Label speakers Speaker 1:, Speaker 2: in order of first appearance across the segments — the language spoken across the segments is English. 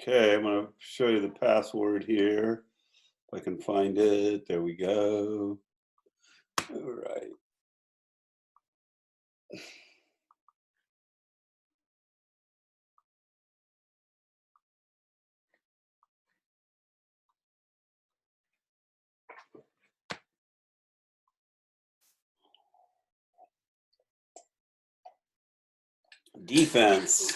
Speaker 1: Okay, I'm going to show you the password here. If I can find it. There we go. All right. Defense.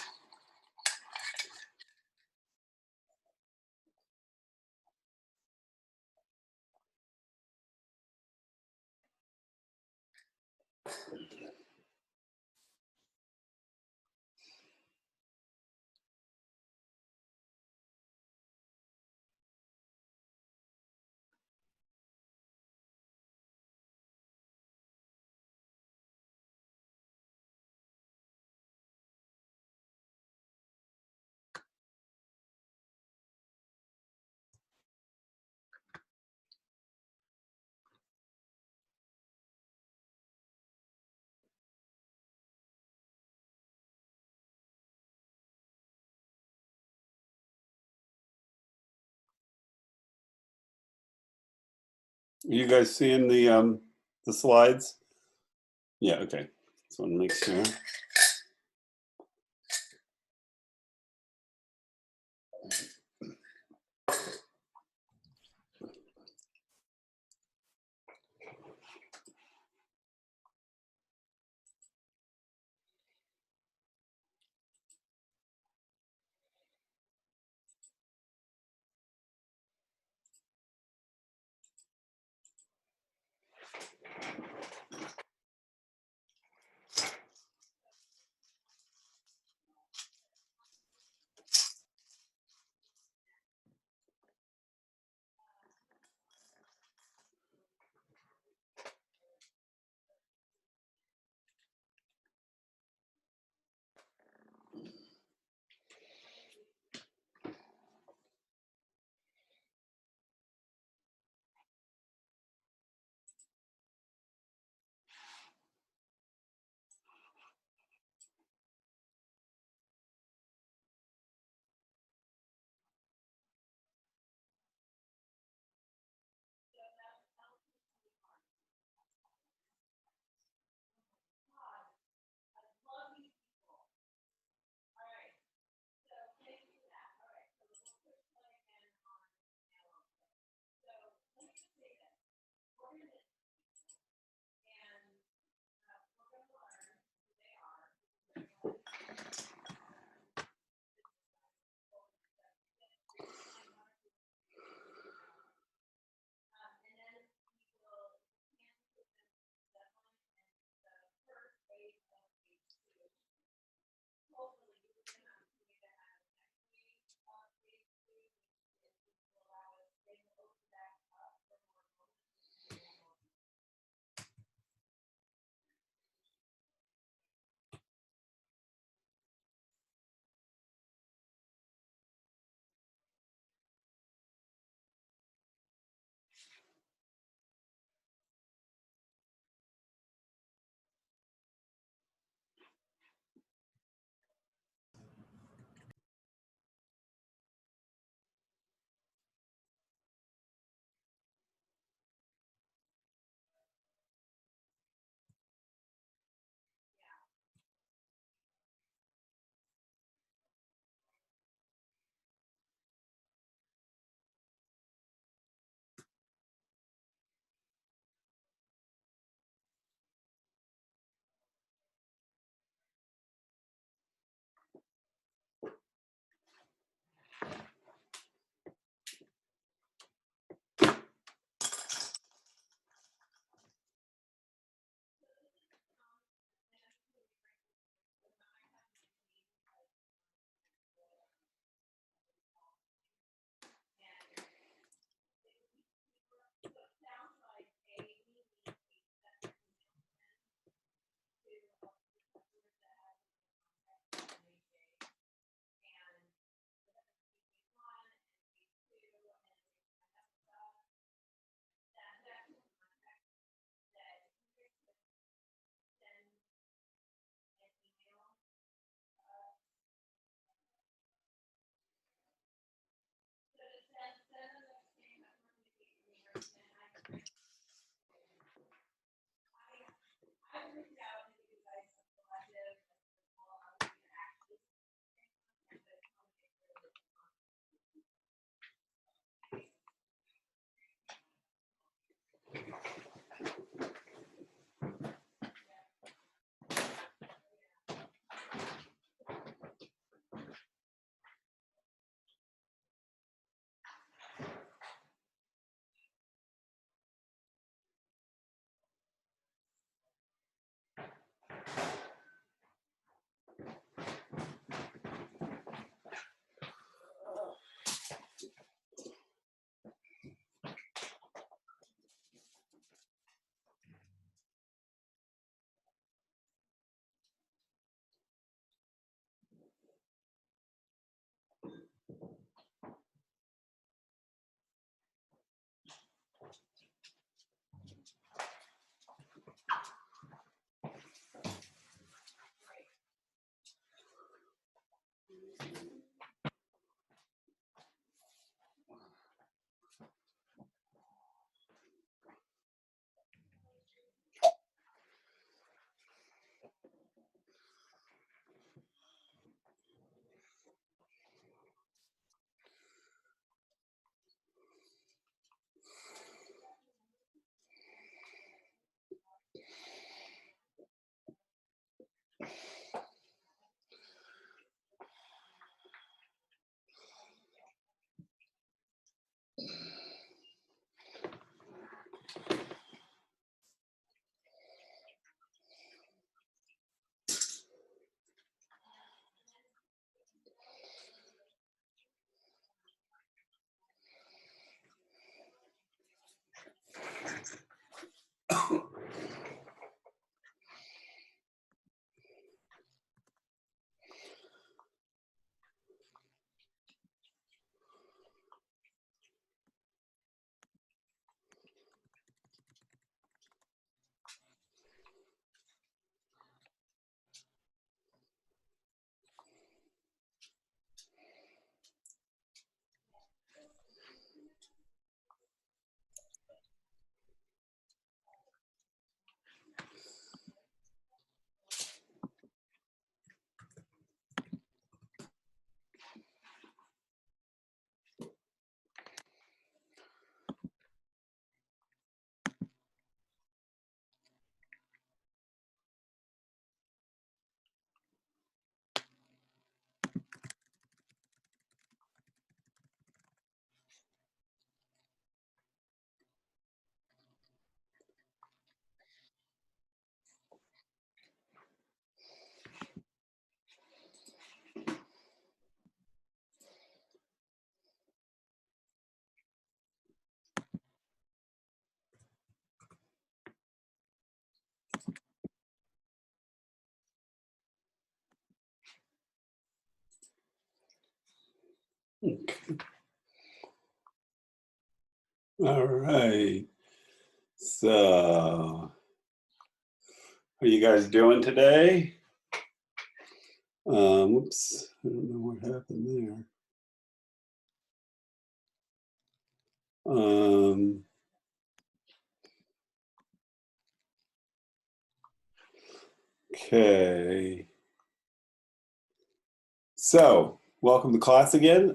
Speaker 1: You guys seeing the slides? Yeah, okay. Just want to make sure. Okay. All right. So, how are you guys doing today? Whoops, I don't know what happened there. Okay. So, welcome to class again.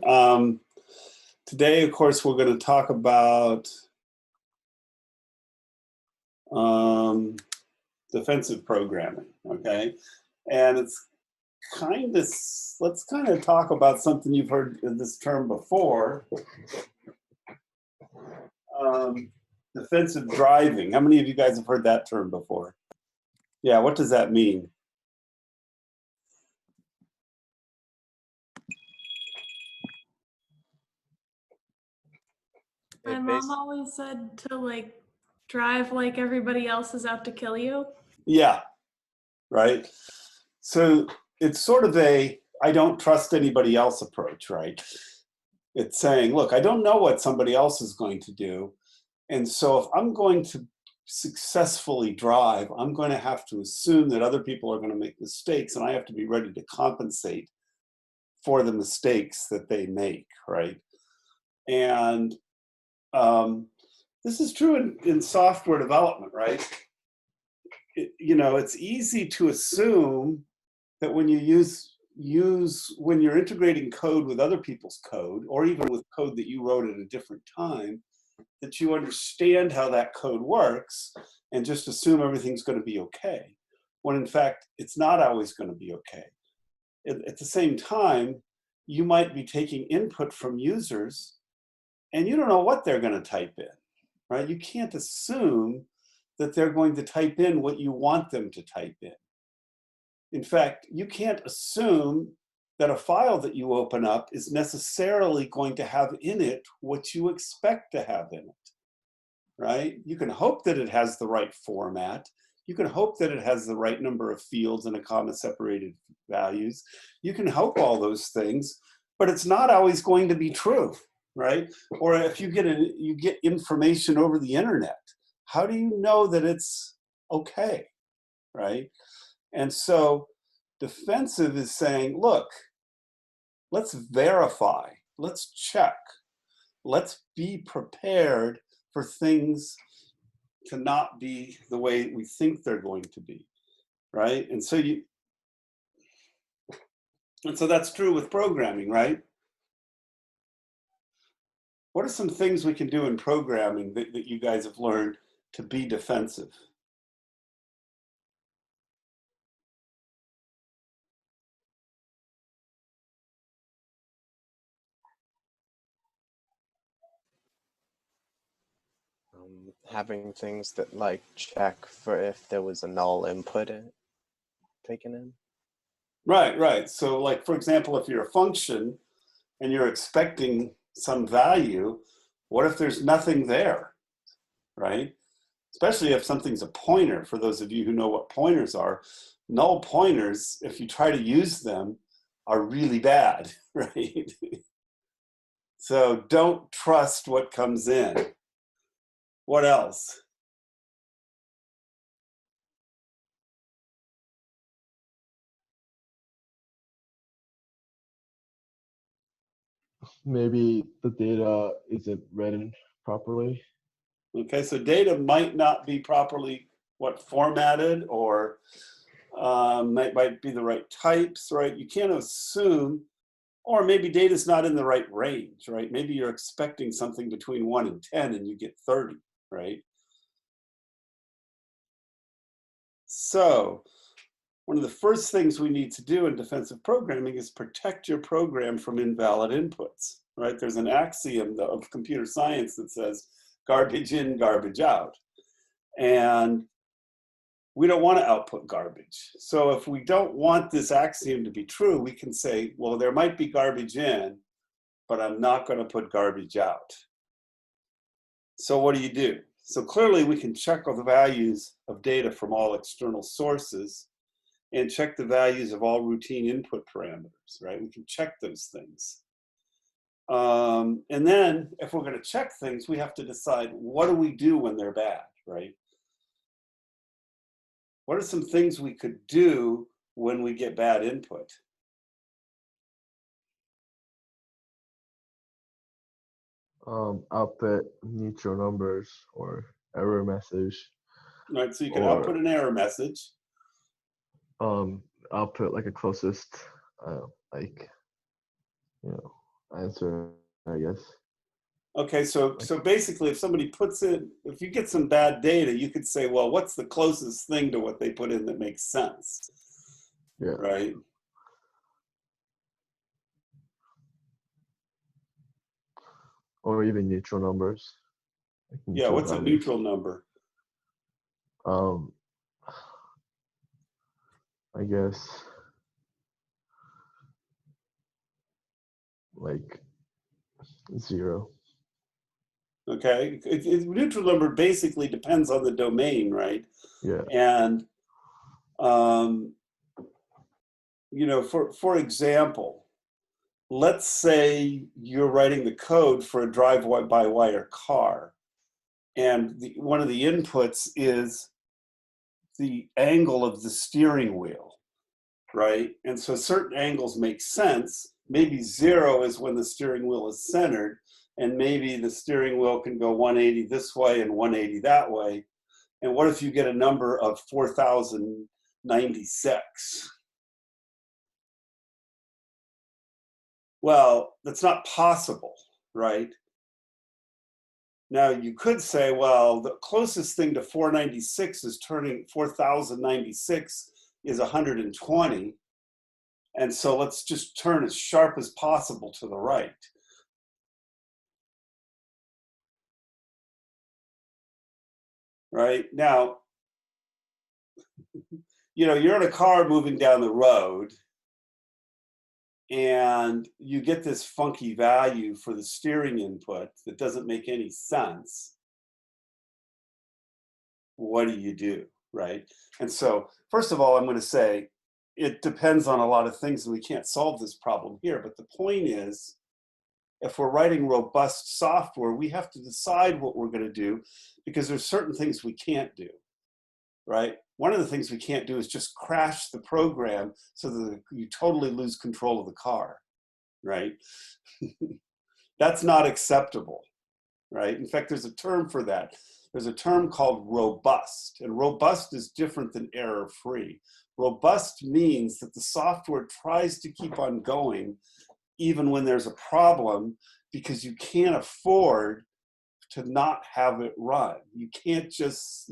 Speaker 1: Today, of course, we're going to talk about defensive programming, okay? And it's kind of, let's kind of talk about something you've heard this term before. Defensive driving. How many of you guys have heard that term before? Yeah, what does that mean?
Speaker 2: My mom always said to like drive like everybody else is out to kill you.
Speaker 1: Yeah, right. So it's sort of a I don't trust anybody else approach, right? It's saying, look, I don't know what somebody else is going to do. And so if I'm going to successfully drive, I'm going to have to assume that other people are going to make mistakes, and I have to be ready to compensate for the mistakes that they make, right? And this is true in software development, right? It's easy to assume that when you when you're integrating code with other people's code, or even with code that you wrote at a different time, that you understand how that code works and just assume everything's going to be okay, when in fact it's not always going to be okay. At the same time, you might be taking input from users and you don't know what they're going to type in, right? You can't assume that they're going to type in what you want them to type in. In fact, you can't assume that a file that you open up is necessarily going to have in it what you expect to have in it, right? You can hope that it has the right format. You can hope that it has the right number of fields and a comma-separated values. You can hope all those things, but it's not always going to be true, right? Or if you get information over the internet, how do you know that it's okay, right? And so defensive is saying, look, let's verify, let's check, let's be prepared for things to not be the way we think they're going to be, right? And so that's true with programming, right? What are some things we can do in programming that you guys have learned to be defensive?
Speaker 3: Having things that like check for if there was a null input taken in.
Speaker 1: Right. So like, for example, if you're a function and you're expecting some value, what if there's nothing there, right? especially if something's a pointer. For those of you who know what pointers are, null pointers, if you try to use them, are really bad, right? So don't trust what comes in. What else?
Speaker 4: Maybe the data isn't written properly.
Speaker 1: Okay, so data might not be properly formatted, or might be the right types, right? You can't assume, or maybe data's not in the right range, right? Maybe you're expecting something between 1 and 10 and you get 30, right? So one of the first things we need to do in defensive programming is protect your program from invalid inputs, right? There's an axiom of computer science that says garbage in, garbage out. And we don't want to output garbage. So if we don't want this axiom to be true, we can say, well, there might be garbage in, but I'm not going to put garbage out. So what do? So clearly we can check all the values of data from all external sources and check the values of all routine input parameters, right? We can check those things. And then if we're going to check things, we have to decide, what do we do when they're bad, right? What are some things we could do when we get bad input?
Speaker 4: Output neutral numbers or error message.
Speaker 1: Right, so you can output an error message.
Speaker 4: Output like a closest, answer, I guess.
Speaker 1: Okay, so basically, if somebody puts in, if you get some bad data, you could say, well, what's the closest thing to what they put in that makes sense?
Speaker 4: Yeah.
Speaker 1: Right.
Speaker 4: Or even neutral numbers.
Speaker 1: Yeah, what's a neutral number?
Speaker 4: I guess like 0.
Speaker 1: Okay, neutral number basically depends on the domain, right?
Speaker 4: Yeah.
Speaker 1: And for example, let's say you're writing the code for a drive-by-wire car, and one of the inputs is the angle of the steering wheel, right? And so certain angles make sense. Maybe 0 is when the steering wheel is centered, and maybe the steering wheel can go 180 this way and 180 that way. And what if you get a number of 4,096? Well, that's not possible, right? Now you could say, well, the closest thing to 496 is turning 4,096 is 120. And so let's just turn as sharp as possible to the right. Right? Now, you're in a car moving down the road, and you get this funky value for the steering input that doesn't make any sense. What do? Right? And so, first of all, I'm going to say it depends on a lot of things, and we can't solve this problem here. But the point is, if we're writing robust software, we have to decide what we're going to do, because there's certain things we can't do, right? One of the things we can't do is just crash the program so that you totally lose control of the car, right? That's not acceptable, right? In fact, there's a term for that. There's a term called robust, and robust is different than error-free. Robust means that the software tries to keep on going even when there's a problem, because you can't afford to not have it run. You can't just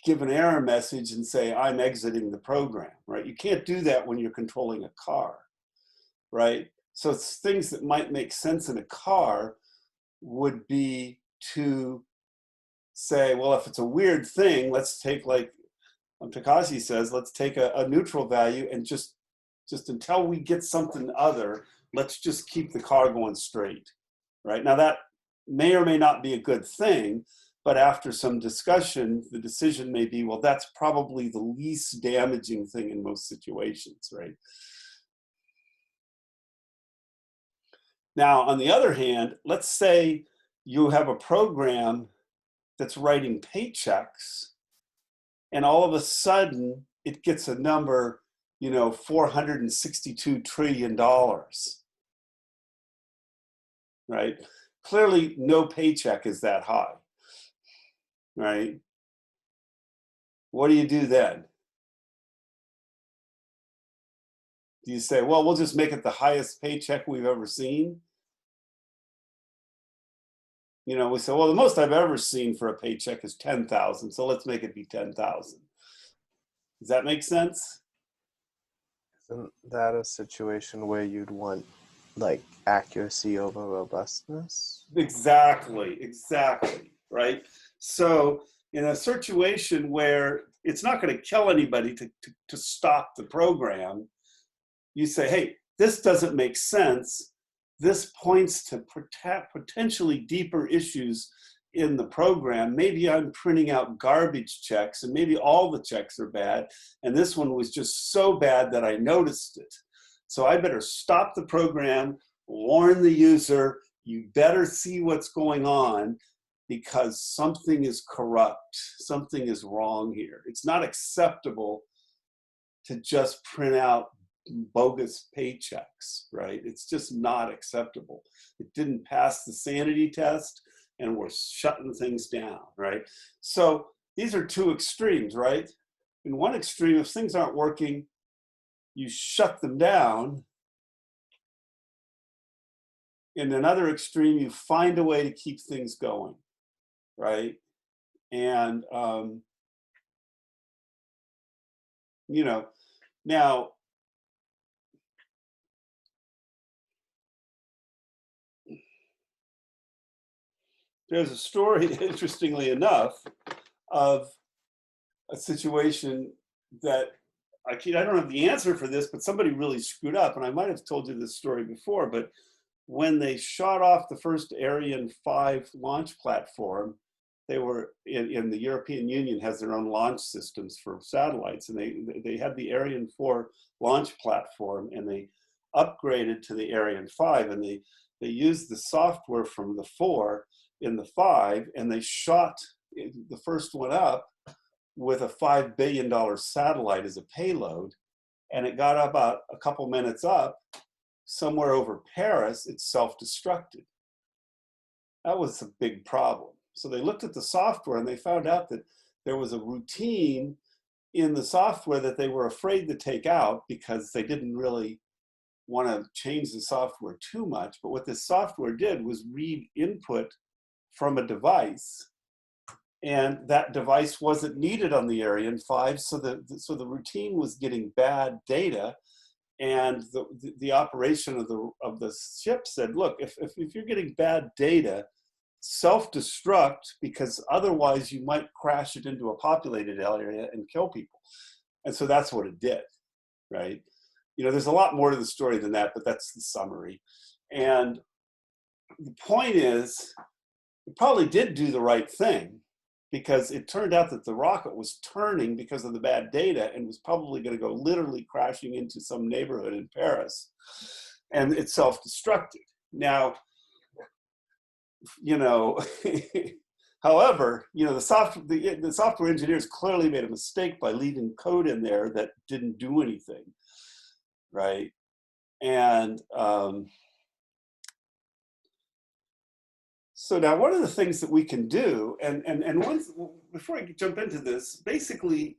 Speaker 1: give an error message and say, I'm exiting the program, right? You can't do that when you're controlling a car, right? So it's things that might make sense in a car would be to say, well, if it's a weird thing, let's take, like Takashi says, let's take a neutral value and just until we get something other, let's just keep the car going straight, right? Now that may or may not be a good thing, But after some discussion, the decision may be, well, that's probably the least damaging thing in most situations, right? Now, on the other hand, let's say you have a program that's writing paychecks, and all of a sudden it gets a number, you know, $462 trillion, right? Clearly, no paycheck is that high, right? What do you do then? Do you say, well, we'll just make it the highest paycheck we've ever seen? You know, we say, well, the most I've ever seen for a paycheck is 10,000, so let's make it be 10,000. Does that make sense?
Speaker 3: Isn't that a situation where you'd want like accuracy over robustness?
Speaker 1: Exactly, right? So in a situation where it's not going to kill anybody to stop the program, you say, hey, this doesn't make sense. This points to potentially deeper issues in the program. Maybe I'm printing out garbage checks, and maybe all the checks are bad, and this one was just so bad that I noticed it. So I better stop the program, warn the user, you better see what's going on, because something is corrupt, something is wrong here. It's not acceptable to just print out bogus paychecks, right? It's just not acceptable. It didn't pass the sanity test, and we're shutting things down, right? So these are two extremes, right? In one extreme, if things aren't working, you shut them down. In another extreme, you find a way to keep things going, right? And, you know, now, there's a story, interestingly enough, of a situation that I don't have the answer for this, but somebody really screwed up. And I might have told you this story before, but when they shot off the first Ariane 5 launch platform, they were in the European Union has their own launch systems for satellites. And they had the Ariane 4 launch platform, and they upgraded to the Ariane 5, and they used the software from the 4 in the 5, and they shot the first one up with a $5 billion satellite as a payload, and it got about a couple minutes up, somewhere over Paris, it self-destructed. That was a big problem. So they looked at the software, and they found out that there was a routine in the software that they were afraid to take out because they didn't really want to change the software too much. But what this software did was read input from a device, and that device wasn't needed on the Ariane 5, so the routine was getting bad data, and the operation of the ship said, look, if you're getting bad data, self-destruct, because otherwise you might crash it into a populated area and kill people. And so that's what it did, right? You know, there's a lot more to the story than that, but that's the summary. And the point is, it probably did do the right thing, because it turned out that the rocket was turning because of the bad data and was probably going to go literally crashing into some neighborhood in Paris, and it self-destructed. Now, you know, however, you know, the software engineers clearly made a mistake by leaving code in there that didn't do anything, right? And so now one of the things that we can do, and once, before I jump into this, basically,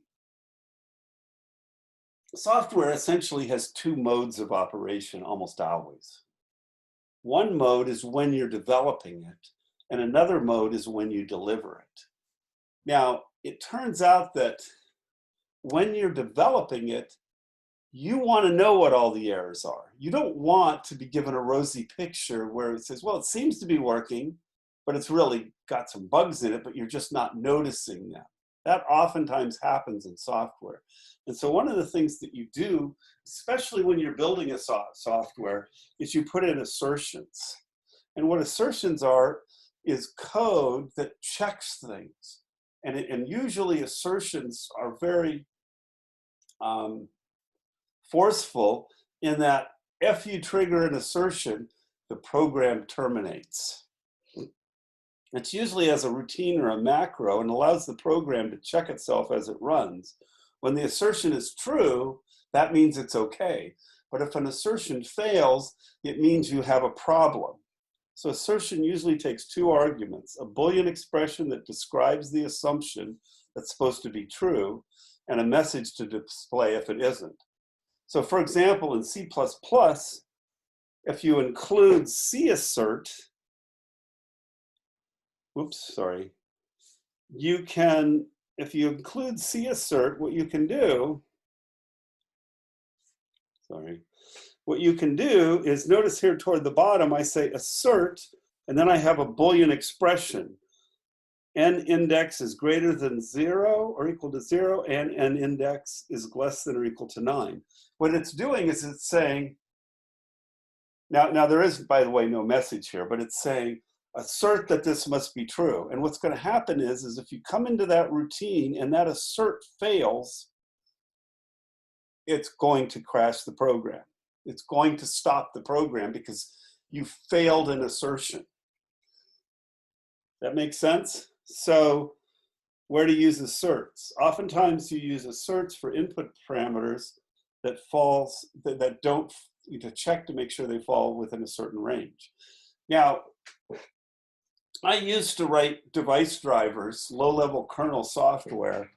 Speaker 1: software essentially has two modes of operation almost always. One mode is when you're developing it, and another mode is when you deliver it. Now, it turns out that when you're developing it, you want to know what all the errors are. You don't want to be given a rosy picture where it says, well, it seems to be working, but it's really got some bugs in it, but you're just not noticing them. That oftentimes happens in software. And so one of the things that you do, especially when you're building a software, is you put in assertions. And what assertions are is code that checks things. And usually assertions are very forceful in that if you trigger an assertion, the program terminates. It's usually as a routine or a macro and allows the program to check itself as it runs. When the assertion is true, that means it's okay. But if an assertion fails, it means you have a problem. So assertion usually takes two arguments: a Boolean expression that describes the assumption that's supposed to be true, and a message to display if it isn't. So for example, in C++, if you include CAssert, you can, if you include CAssert, what you can do is, notice here toward the bottom, I say assert, and then I have a Boolean expression. N index is greater than 0 or equal to 0, and N index is less than or equal to 9. What it's doing is it's saying, now there is, by the way, no message here, but it's saying, assert that this must be true. And what's going to happen is if you come into that routine and that assert fails, it's going to crash the program. It's going to stop the program because you failed an assertion. That makes sense? So where to use asserts? Oftentimes you use asserts for input parameters that don't, to check to make sure they fall within a certain range. Now, I used to write device drivers, low-level kernel software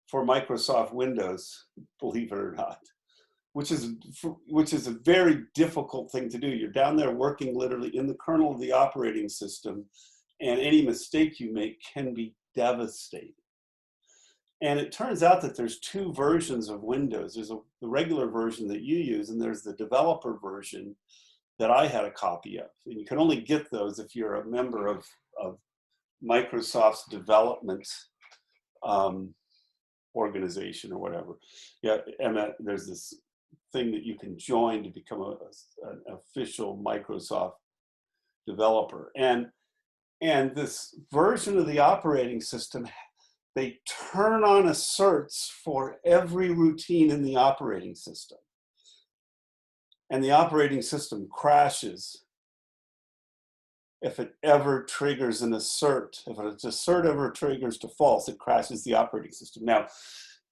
Speaker 1: for Microsoft Windows, believe it or not, which is a very difficult thing to do. You're down there working literally in the kernel of the operating system, and any mistake you make can be devastating. And it turns out that there's two versions of Windows. There's the regular version that you use, and there's the developer version that I had a copy of. And you can only get those if you're a member of Microsoft's development organization or whatever. Yeah, and there's this thing that you can join to become an official Microsoft developer. And this version of the operating system, they turn on asserts for every routine in the operating system. And the operating system crashes if it ever triggers an assert. If an assert ever triggers to false, it crashes the operating system.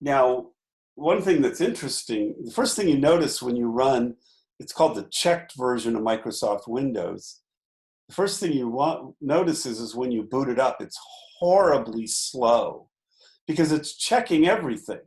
Speaker 1: Now, one thing that's interesting, the first thing you notice when you run, it's called the checked version of Microsoft Windows. The first thing you notice is when you boot it up, it's horribly slow because it's checking everything.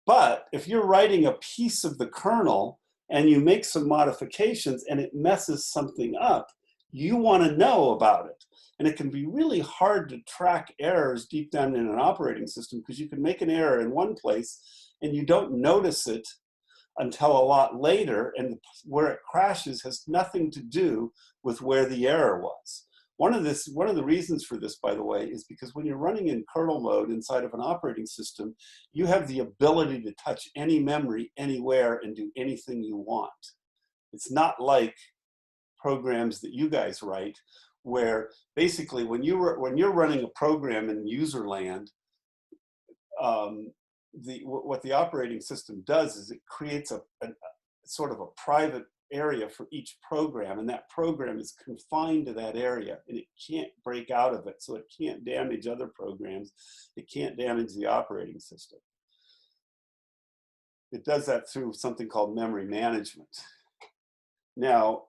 Speaker 1: But if you're writing a piece of the kernel and you make some modifications and it messes something up, you want to know about it. And it can be really hard to track errors deep down in an operating system because you can make an error in one place and you don't notice it until a lot later, and where it crashes has nothing to do with where the error was. One of the reasons for this, by the way, is because when you're running in kernel mode inside of an operating system, you have the ability to touch any memory anywhere and do anything you want. It's not like programs that you guys write, where basically when you're running a program in user land, what the operating system does is it creates a sort of a private area for each program, and that program is confined to that area and it can't break out of it, so it can't damage other programs, it can't damage the operating system. It does that through something called memory management. Now,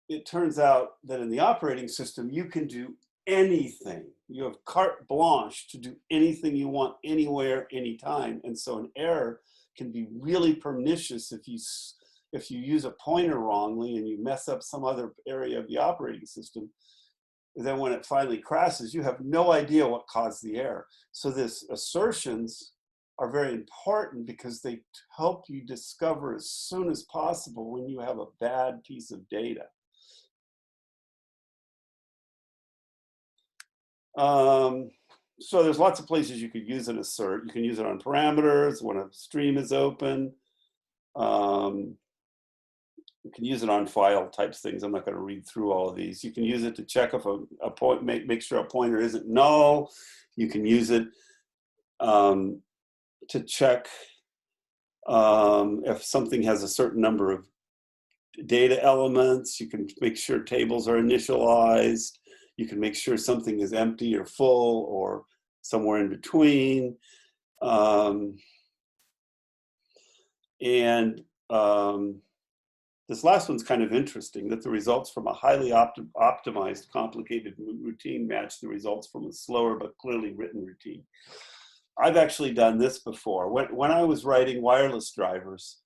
Speaker 1: it turns out that in the operating system you can do anything. You have carte blanche to do anything you want, anywhere, anytime. And so an error can be really pernicious if you use a pointer wrongly and you mess up some other area of the operating system. Then when it finally crashes, you have no idea what caused the error. So these assertions are very important because they help you discover as soon as possible when you have a bad piece of data. So there's lots of places you could use an assert. You can use it on parameters when a stream is open. You can use it on file types things. I'm not going to read through all of these. You can use it to check if a point, make sure a pointer isn't null. You can use it to check if something has a certain number of data elements. You can make sure tables are initialized. You can make sure something is empty or full or somewhere in between. This last one's kind of interesting, that the results from a highly optimized, complicated routine match the results from a slower but clearly written routine. I've actually done this before. When I was writing wireless drivers,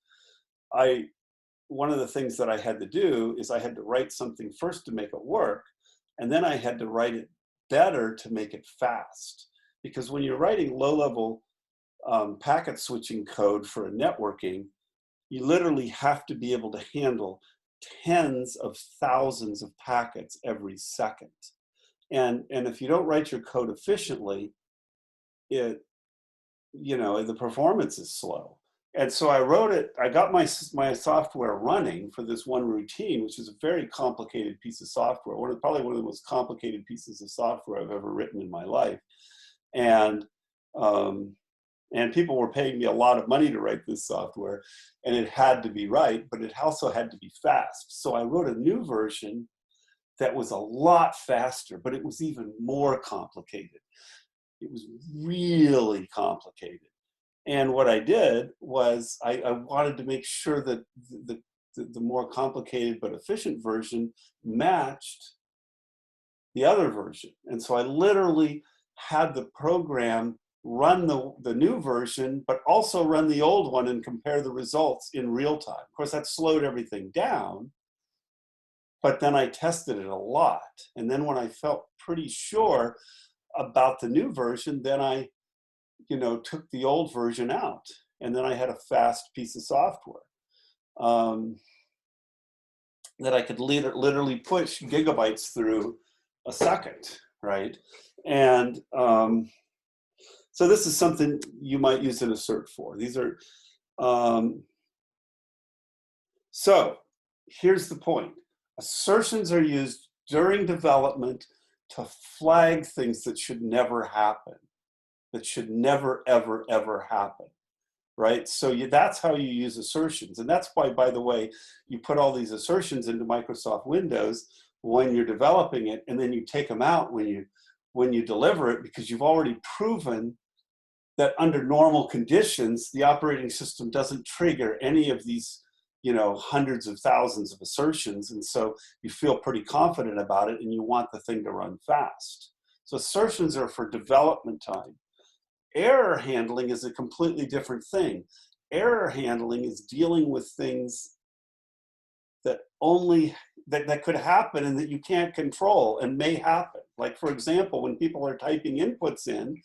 Speaker 1: one of the things that I had to do is I had to write something first to make it work, and then I had to write it better to make it fast. Because when you're writing low-level packet switching code for a networking, you literally have to be able to handle tens of thousands of packets every second. And if you don't write your code efficiently, the performance is slow. And so I wrote it, I got my software running for this one routine, which is a very complicated piece of software, probably one of the most complicated pieces of software I've ever written in my life. And people were paying me a lot of money to write this software, and it had to be right, but it also had to be fast. So I wrote a new version that was a lot faster, but it was even more complicated. It was really complicated. And what I did was I wanted to make sure that the more complicated but efficient version matched the other version. And so I literally had the program run the new version, but also run the old one and compare the results in real time. Of course, that slowed everything down, but then I tested it a lot. And then when I felt pretty sure about the new version, then I took the old version out, and then I had a fast piece of software that I could literally push gigabytes through a second, right? And so this is something you might use an assert for. These are, so here's the point. Assertions are used during development to flag things that should never happen, that should never, ever, ever happen, right? So that's how you use assertions. And that's why, by the way, you put all these assertions into Microsoft Windows when you're developing it, and then you take them out when you deliver it, because you've already proven that under normal conditions, the operating system doesn't trigger any of these, hundreds of thousands of assertions. And so you feel pretty confident about it, and you want the thing to run fast. So assertions are for development time. Error handling is a completely different thing. Error handling is dealing with things that that could happen and that you can't control and may happen. Like, for example, when people are typing inputs in,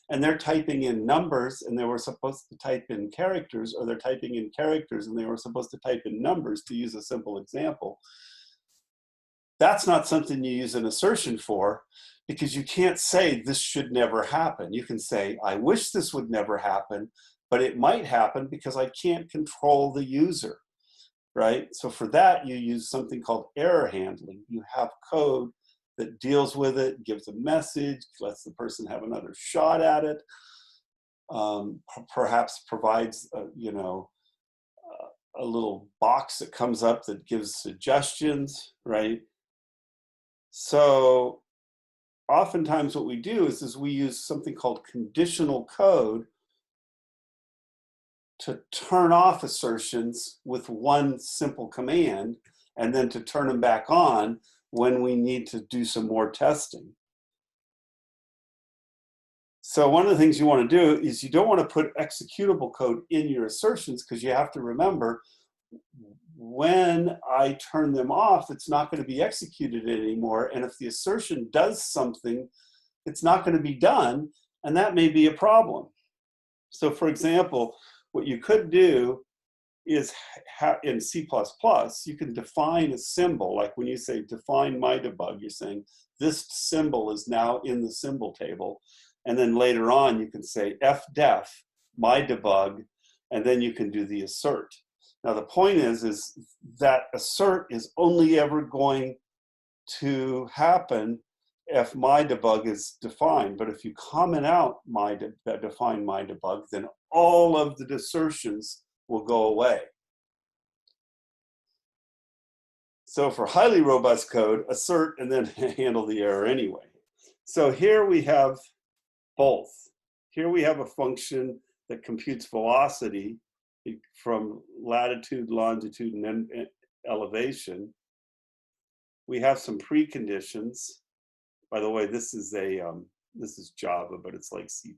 Speaker 1: and they're typing in numbers and they were supposed to type in characters, or they're typing in characters and they were supposed to type in numbers, to use a simple example. That's not something you use an assertion for, because you can't say this should never happen. You can say, I wish this would never happen, but it might happen because I can't control the user, right? So for that, you use something called error handling. You have code that deals with it, gives a message, lets the person have another shot at it, perhaps provides a little box that comes up that gives suggestions, right? So oftentimes what we do is we use something called conditional code to turn off assertions with one simple command, and then to turn them back on when we need to do some more testing. So one of the things you want to do is you don't want to put executable code in your assertions, because you have to remember, when I turn them off, it's not going to be executed anymore. And if the assertion does something, it's not going to be done, and that may be a problem. So for example, what you could do is in C++, you can define a symbol. Like when you say define my debug, you're saying this symbol is now in the symbol table. And then later on, you can say fdef my debug, and then you can do the assert. Now the point is that assert is only ever going to happen if my debug is defined. But if you comment out define my debug, then all of the assertions will go away. So for highly robust code, assert and then handle the error anyway. So here we have both. Here we have a function that computes velocity from latitude, longitude, and elevation. We have some preconditions. By the way, this is Java, but it's like C++.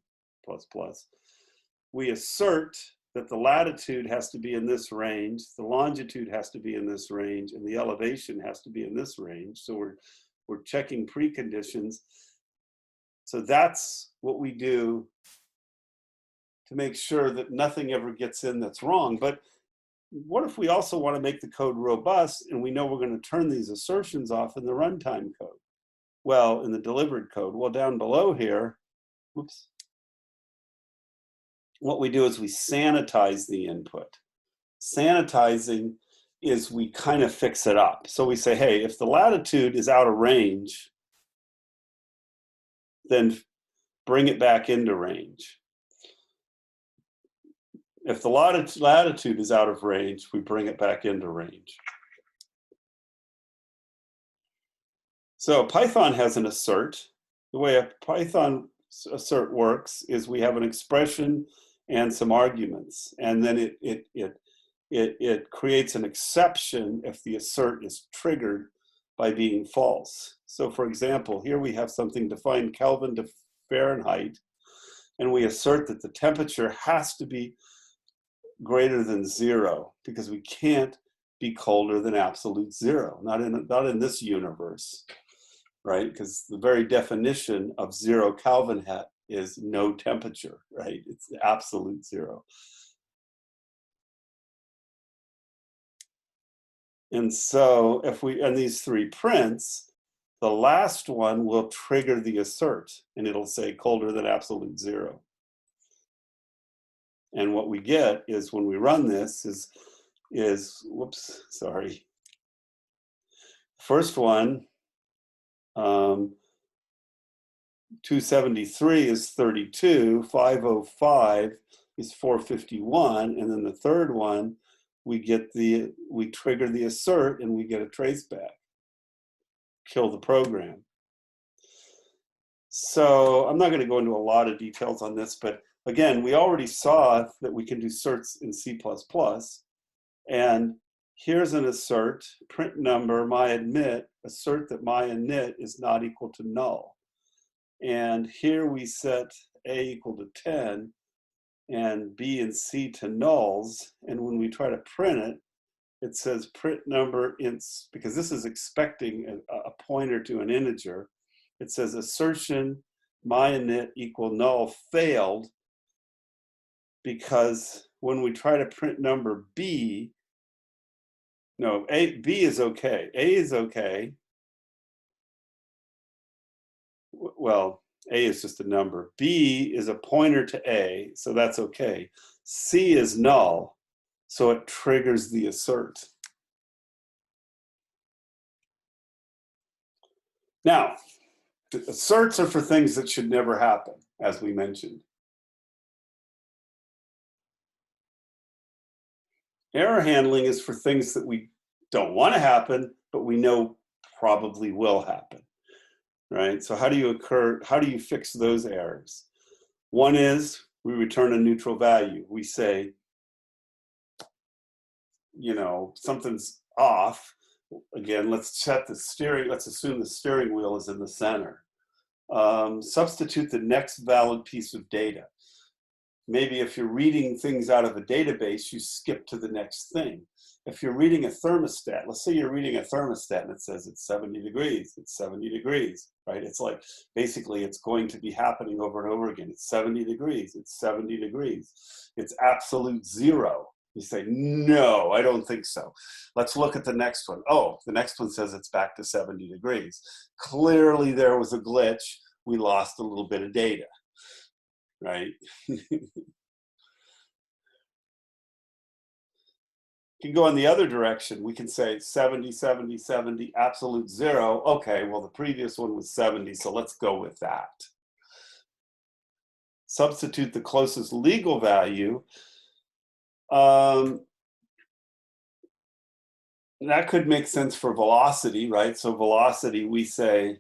Speaker 1: We assert that the latitude has to be in this range, the longitude has to be in this range, and the elevation has to be in this range. So we're checking preconditions. So that's what we do to make sure that nothing ever gets in that's wrong. But what if we also want to make the code robust and we know we're going to turn these assertions off in the runtime code? Well, in the delivered code. Well, down below here, whoops, what we do is we sanitize the input. Sanitizing is we kind of fix it up. So we say, hey, if the latitude is out of range, then bring it back into range. If the latitude is out of range, we bring it back into range. So Python has an assert. The way a Python assert works is we have an expression and some arguments, and then it creates an exception if the assert is triggered by being false. So for example, here we have something defined Kelvin to Fahrenheit, and we assert that the temperature has to be greater than 0 because we can't be colder than absolute 0, not in this universe, right? Because the very definition of 0 Kelvin is no temperature, right? It's absolute 0. And so if we, and these three prints, the last one will trigger the assert and it'll say colder than absolute 0. And what we get is when we run this is whoops, sorry. First one, 273 is 32, 505 is 451, and then the third one, we trigger the assert and we get a traceback. Kill the program. So I'm not going to go into a lot of details on this, but again, we already saw that we can do certs in C++, and here's an assert, print number, my init, assert that my init is not equal to null. And here we set A equal to 10 and B and C to nulls. And when we try to print it, it says print number ints, because this is expecting a pointer to an integer. It says assertion my init equal null failed, because when we try to print number B, no, B is okay. A is okay. Well, A is just a number. B is a pointer to A, so that's okay. C is null, so it triggers the assert. Now, asserts are for things that should never happen, as we mentioned. Error handling is for things that we don't want to happen, but we know probably will happen, right? So how do you fix those errors? One is we return a neutral value. We say, you know, something's off. Again, let's assume the steering wheel is in the center. Substitute the next valid piece of data. Maybe if you're reading things out of a database, you skip to the next thing. If you're reading a thermostat, let's say you're reading a thermostat and it says it's 70 degrees, it's 70 degrees, right? It's like, basically it's going to be happening over and over again. It's 70 degrees, it's 70 degrees. It's absolute 0. You say, no, I don't think so. Let's look at the next one. Oh, the next one says it's back to 70 degrees. Clearly there was a glitch. We lost a little bit of data, right? can go in the other direction. We can say 70, 70, 70, absolute 0. Okay, well, the previous one was 70, so let's go with that. Substitute the closest legal value. That could make sense for velocity, right? So velocity, we say,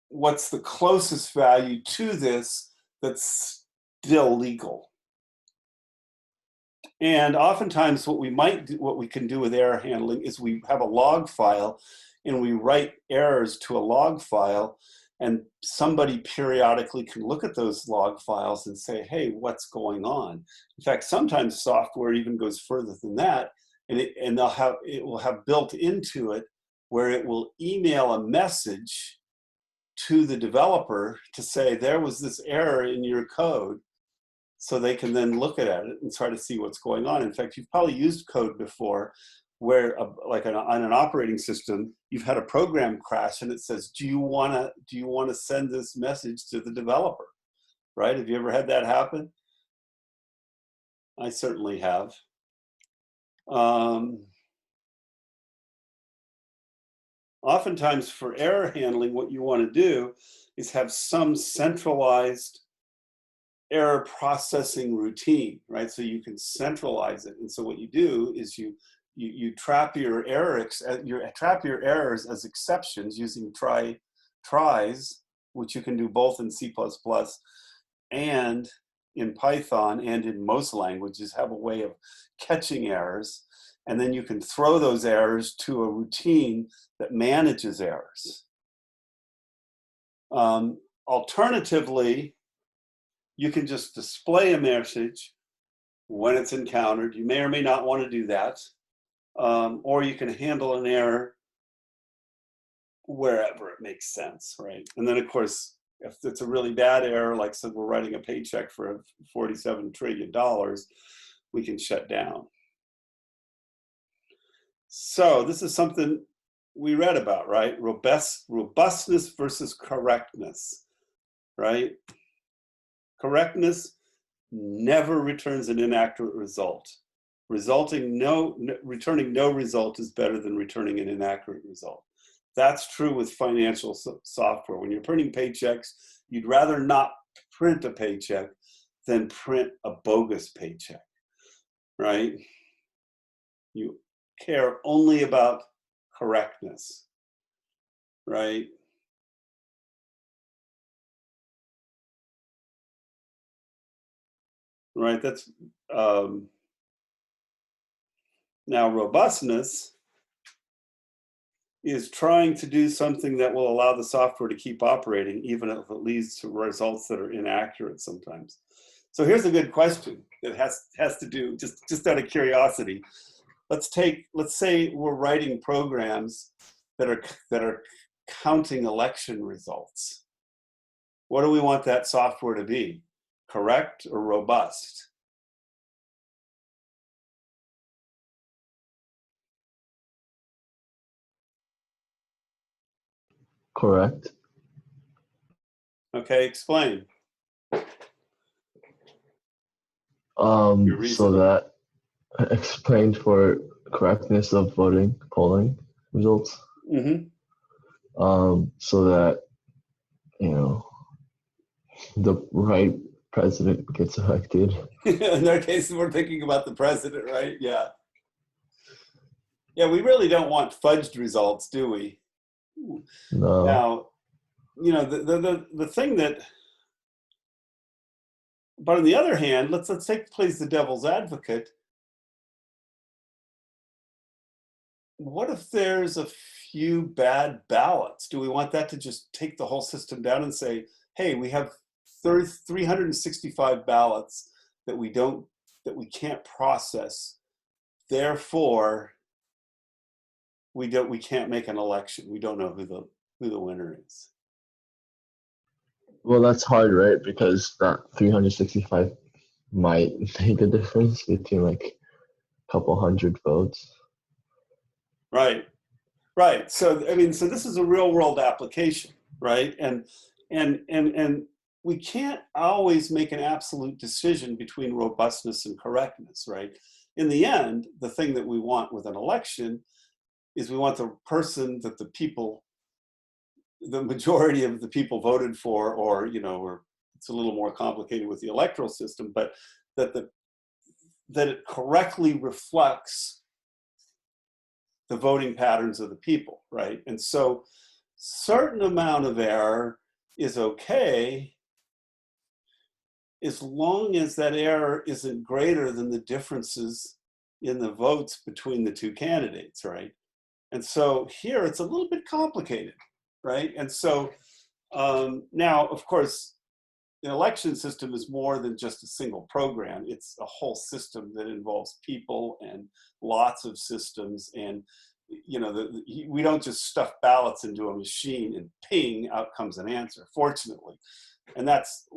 Speaker 1: what's the closest value to this that's still legal? And oftentimes what we can do with error handling is we have a log file and we write errors to a log file, and somebody periodically can look at those log files and say, hey, what's going on? In fact, sometimes software even goes further than that, and it will have built into it where it will email a message to the developer to say there was this error in your code, so they can then look at it and try to see what's going on. In fact, you've probably used code before where, like on an operating system, you've had a program crash and it says, do you want to send this message to the developer, right? Have you ever had that happen? I certainly have. Oftentimes for error handling, what you want to do is have some centralized error processing routine, right? So you can centralize it. And so what you do is you trap your errors as exceptions using tries, which you can do both in C++ and in Python, and in most languages have a way of catching errors. And then you can throw those errors to a routine that manages errors. Alternatively, you can just display a message when it's encountered. You may or may not want to do that. Or you can handle an error wherever it makes sense, right? And then, of course, if it's a really bad error, like said, we're writing a paycheck for $47 trillion, we can shut down. So this is something we read about, right? Robustness versus correctness, right? Correctness never returns an inaccurate result. Returning no result is better than returning an inaccurate result. That's true with financial software. When you're printing paychecks, you'd rather not print a paycheck than print a bogus paycheck, right? You care only about correctness, right? Right, that's, now robustness is trying to do something that will allow the software to keep operating, even if it leads to results that are inaccurate sometimes. So here's a good question that has to do, just out of curiosity. Let's say we're writing programs that are counting election results. What do we want that software to be? Correct or robust?
Speaker 4: Correct.
Speaker 1: Okay, explain.
Speaker 4: So that explained for correctness of polling results.
Speaker 1: Mm-hmm.
Speaker 4: So that, the right president gets elected.
Speaker 1: In our case, we're thinking about the president, right? Yeah. Yeah, we really don't want fudged results, do we?
Speaker 4: No.
Speaker 1: Now, the thing that, but on the other hand, let's plays the devil's advocate. What if there's a few bad ballots? Do we want that to just take the whole system down and say, hey, we have 365 ballots that we can't process, therefore we can't make an election. We don't know who the winner is.
Speaker 4: Well, that's hard, right? Because that 365 might make a difference between like a couple hundred votes.
Speaker 1: Right. So I mean, so this is a real world application, right? And we can't always make an absolute decision between robustness and correctness, right? In the end, the thing that we want with an election is we want the person that the people, the majority of the people voted for, or, you know, or it's a little more complicated with the electoral system, but that it correctly reflects the voting patterns of the people, right? And so certain amount of error is okay as long as that error isn't greater than the differences in the votes between the two candidates, right? And so here it's a little bit complicated, right? And so now, of course, the election system is more than just a single program. It's a whole system that involves people and lots of systems. And, you know, we don't just stuff ballots into a machine and ping, out comes an answer, fortunately. And that's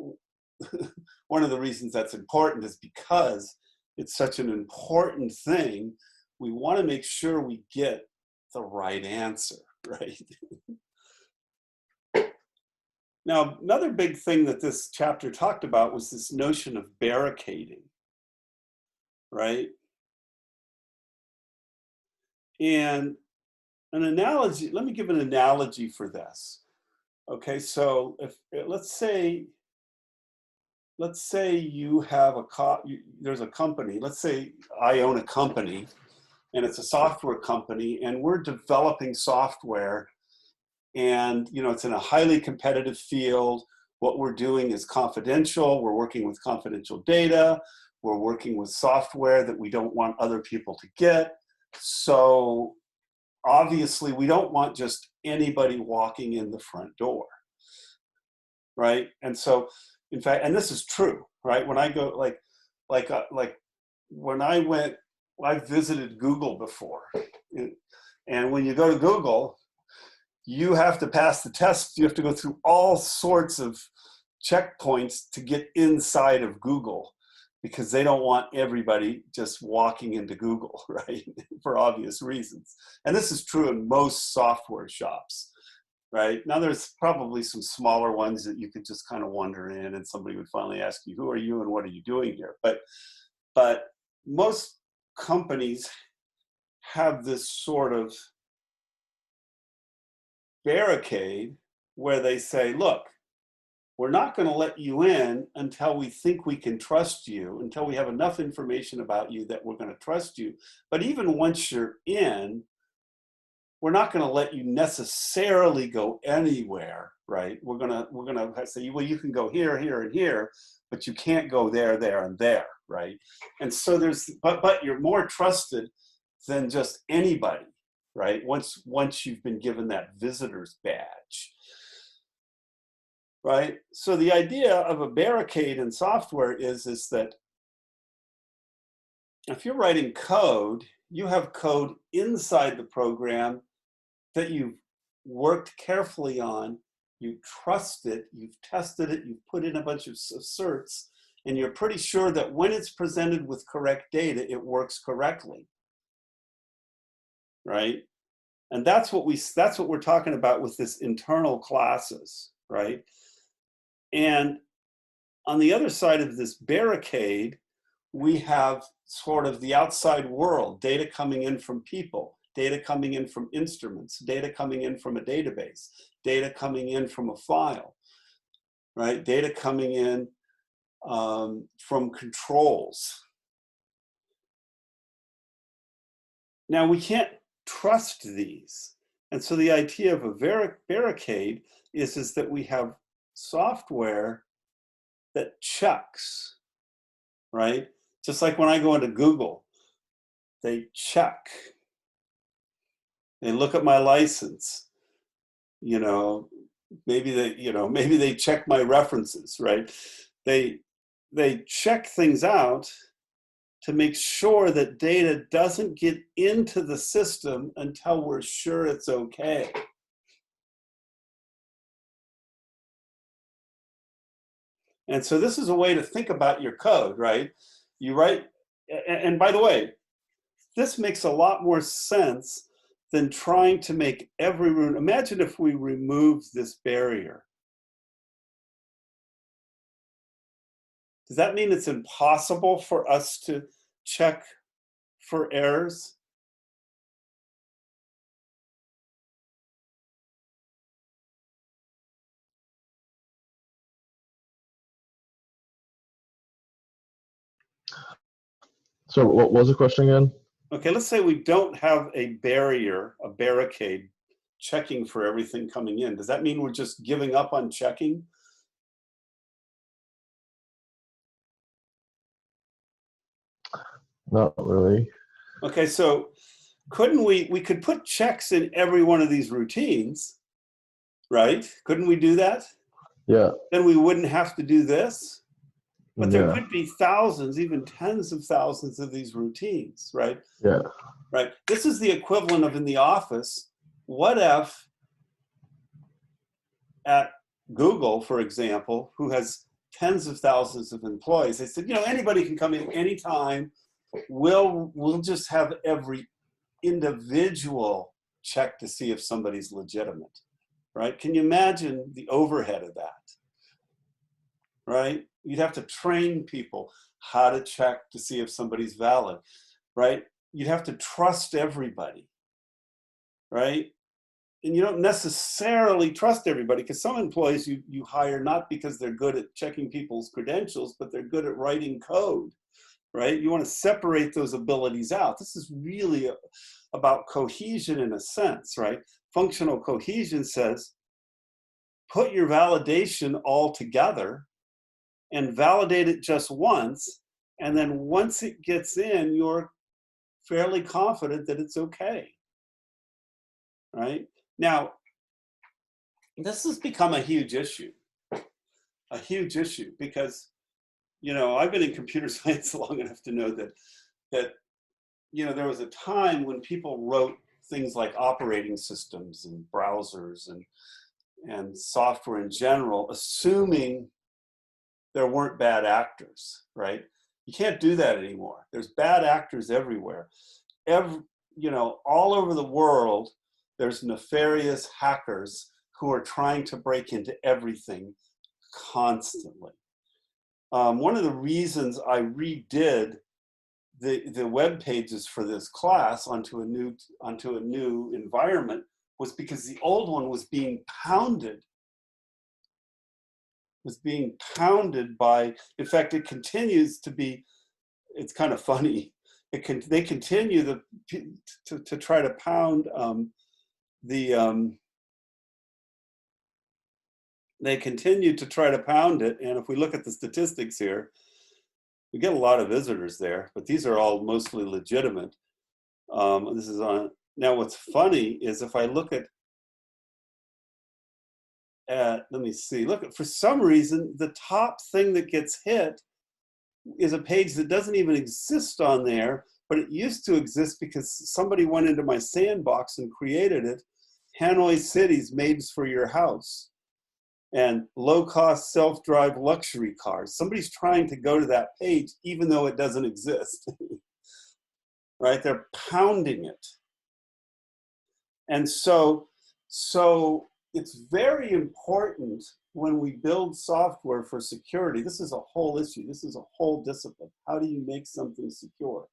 Speaker 1: one of the reasons that's important, is because it's such an important thing. We want to make sure we get the right answer, right? Now, another big thing that this chapter talked about was this notion of barricading, right? And an analogy, let me give an analogy for this. Okay, so if let's say you have there's a company, let's say I own a company, and it's a software company, and we're developing software, and, you know, it's in a highly competitive field. What we're doing is confidential. We're working with confidential data. We're working with software that we don't want other people to get. So obviously we don't want just anybody walking in the front door, right? And so, in fact, and this is true, right? When I go, like when I visited Google before, and when you go to Google, you have to pass the test. You have to go through all sorts of checkpoints to get inside of Google, because they don't want everybody just walking into Google, right? For obvious reasons. And this is true in most software shops, right? Now there's probably some smaller ones that you could just kind of wander in and somebody would finally ask you, who are you and what are you doing here? But most companies have this sort of barricade where they say, look, we're not going to let you in until we think we can trust you, until we have enough information about you that we're going to trust you. But even once you're in, we're not going to let you necessarily go anywhere, right? We're going to say, well, you can go here, here, and here, but you can't go there, there, and there, right? And so but you're more trusted than just anybody, right? Once you've been given that visitor's badge, right? So the idea of a barricade in software is that if you're writing code, you have code inside the program that you've worked carefully on, you trust it, you've tested it, you've put in a bunch of certs, and you're pretty sure that when it's presented with correct data, it works correctly, right? And that's what we're talking about with this internal classes, right? And on the other side of this barricade, we have sort of the outside world, data coming in from people, data coming in from instruments, data coming in from a database, data coming in from a file, right? Data coming in from controls. Now, we can't trust these. And so the idea of a barricade is that we have software that checks, right? Just like when I go into Google, they check. They look at my license, you know, maybe they check my references, right? They check things out to make sure that data doesn't get into the system until we're sure it's okay. And so this is a way to think about your code, right? You write, and by the way, this makes a lot more sense than trying to make every rune. Imagine if we remove this barrier. Does that mean it's impossible for us to check for errors?
Speaker 4: So what was the question again?
Speaker 1: Okay, let's say we don't have a barrier, a barricade, checking for everything coming in. Does that mean we're just giving up on checking?
Speaker 4: Not really.
Speaker 1: Okay, so couldn't we could put checks in every one of these routines, right? Couldn't we do that?
Speaker 4: Yeah.
Speaker 1: Then we wouldn't have to do this. But there
Speaker 4: Yeah.
Speaker 1: could be thousands, even tens of thousands of these routines, right?
Speaker 4: Yeah.
Speaker 1: Right. This is the equivalent of in the office. What if at Google, for example, who has tens of thousands of employees, they said, you know, anybody can come in anytime. We'll just have every individual check to see if somebody's legitimate, right? Can you imagine the overhead of that, right? You'd have to train people how to check to see if somebody's valid, right? You'd have to trust everybody, right? And you don't necessarily trust everybody, because some employees you hire not because they're good at checking people's credentials, but they're good at writing code, right? You want to separate those abilities out. This is really about cohesion in a sense, right? Functional cohesion says, put your validation all together and validate it just once. And then once it gets in, you're fairly confident that it's okay, right? Now, this has become a huge issue because, you know, I've been in computer science long enough to know that you know, there was a time when people wrote things like operating systems and browsers and software in general, assuming there weren't bad actors, right? You can't do that anymore. There's bad actors everywhere. You know, all over the world, there's nefarious hackers who are trying to break into everything constantly. One of the reasons I redid the web pages for this class onto a new environment was because the old one was being pounded by, in fact, it continues to be, it's kind of funny. They continue to try to pound they continue to try to pound it. And if we look at the statistics here, we get a lot of visitors there, but these are all mostly legitimate. This is on, now what's funny is if I look at let me see, look, for some reason, the top thing that gets hit is a page that doesn't even exist on there, but it used to exist because somebody went into my sandbox and created it. Hanoi Cities made for your house. And low-cost self-drive luxury cars. Somebody's trying to go to that page even though it doesn't exist, right? They're pounding it. And so it's very important when we build software for security. This is a whole issue. This is a whole discipline. How do you make something secure?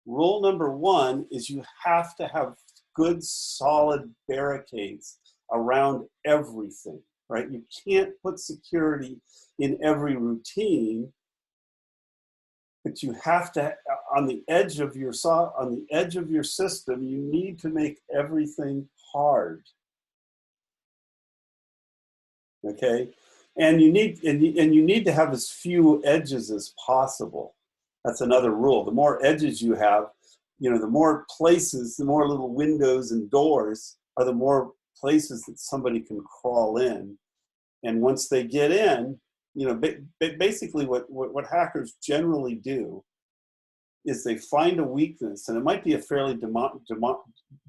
Speaker 1: Rule number one is you have to have good, solid barricades around everything. Right? You can't put security in every routine, but you have to, on the edge of your system, you need to make everything hard. Okay, and you need to have as few edges as possible. That's another rule. The more edges you have, you know, the more places, the more little windows and doors are the more places that somebody can crawl in. And once they get in, you know, basically what hackers generally do is they find a weakness, and it might be a fairly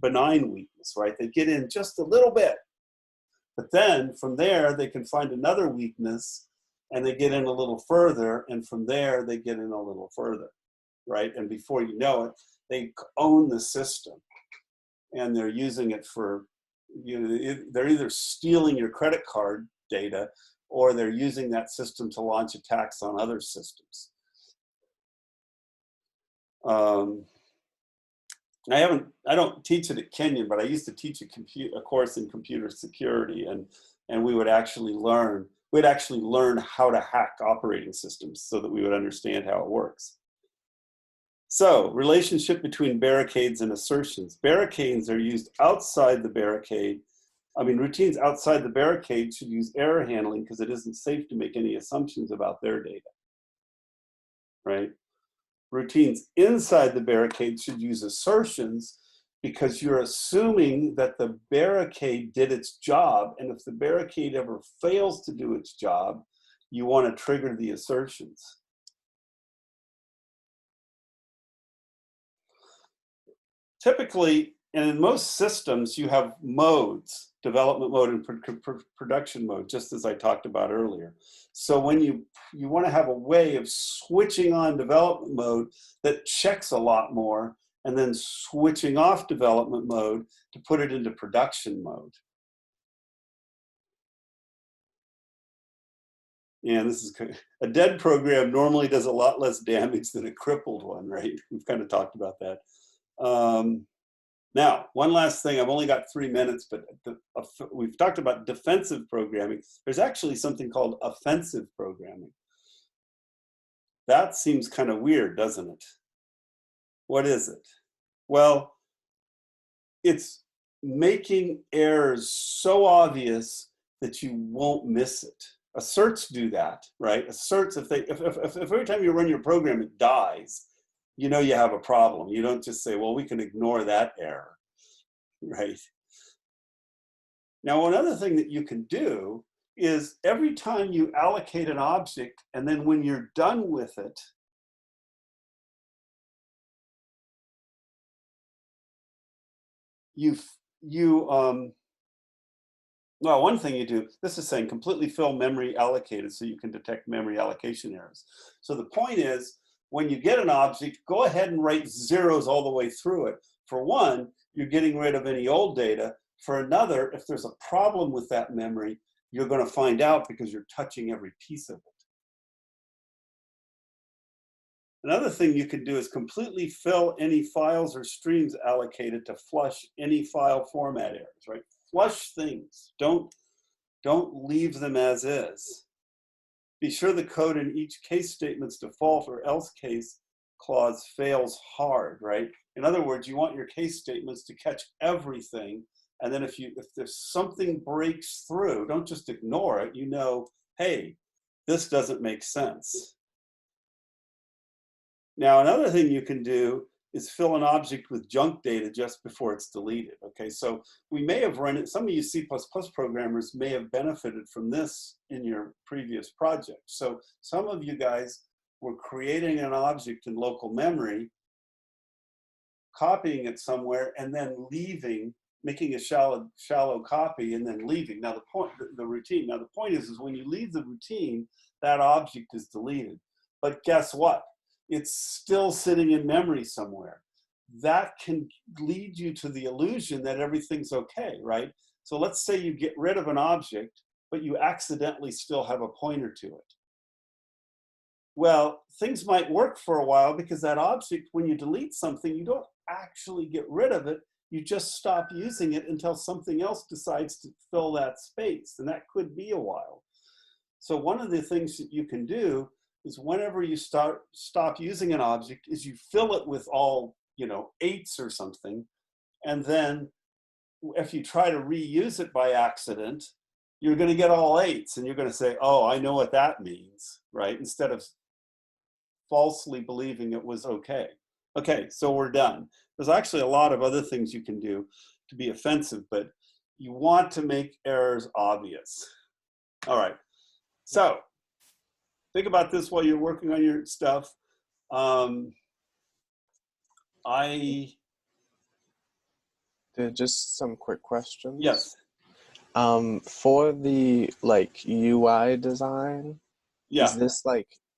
Speaker 1: benign weakness, right? They get in just a little bit, but then from there they can find another weakness, and they get in a little further, and from there they get in a little further, right? And before you know it, they own the system, and they're using it for, you know, they're either stealing your credit card data, or they're using that system to launch attacks on other systems. I don't teach it at Kenyon, but I used to teach a course in computer security, and we would actually learn how to hack operating systems so that we would understand how it works. So, relationship between barricades and assertions. Barricades are used outside the barricade. I mean, routines outside the barricade should use error handling because it isn't safe to make any assumptions about their data, right? Routines inside the barricade should use assertions because you're assuming that the barricade did its job, and if the barricade ever fails to do its job, you want to trigger the assertions. Typically, and in most systems, you have modes, development mode and production mode, just as I talked about earlier. So when you want to have a way of switching on development mode that checks a lot more, and then switching off development mode to put it into production mode. Yeah, this is a dead program normally does a lot less damage than a crippled one, right? We've kind of talked about that. Now, one last thing, I've only got 3 minutes, but we've talked about defensive programming. There's actually something called offensive programming. That seems kind of weird, doesn't it? What is it? Well, it's making errors so obvious that you won't miss it. Asserts do that, right? Asserts, if every time you run your program it dies, you know you have a problem. You don't just say, well, we can ignore that error, right? Now, one other thing that you can do is every time you allocate an object, and then when you're done with it, well, one thing you do, this is saying completely fill memory allocated so you can detect memory allocation errors. So the point is, when you get an object, go ahead and write zeros all the way through it. For one, you're getting rid of any old data. For another, if there's a problem with that memory, you're going to find out because you're touching every piece of it. Another thing you can do is completely fill any files or streams allocated to flush any file format errors, right? Flush things, don't leave them as is. Be sure the code in each case statement's default or else case clause fails hard, right? In other words, you want your case statements to catch everything, and then if there's something breaks through, don't just ignore it. You know, hey, this doesn't make sense. Now, another thing you can do is fill an object with junk data just before it's deleted, okay? So we may have run it, some of you C++ programmers may have benefited from this in your previous project. So some of you guys were creating an object in local memory, copying it somewhere, and then leaving, making a shallow copy and then leaving. Now the routine, now the point is when you leave the routine, that object is deleted. But guess what? It's still sitting in memory somewhere. That can lead you to the illusion that everything's okay, right? So let's say you get rid of an object, but you accidentally still have a pointer to it. Well, things might work for a while because that object, when you delete something, you don't actually get rid of it. You just stop using it until something else decides to fill that space, and that could be a while. So one of the things that you can do is whenever you stop using an object is you fill it with all, 8s or something, and then if you try to reuse it by accident, you're going to get all 8s, and you're going to say, oh, I know what that means, right? Instead of falsely believing it was okay. Okay, so we're done. There's actually a lot of other things you can do to be offensive, but you want to make errors obvious. All right, so think about this while you're working on your stuff.
Speaker 3: Just some quick questions.
Speaker 1: Yes.
Speaker 3: For the UI design,
Speaker 1: Yeah.
Speaker 3: is this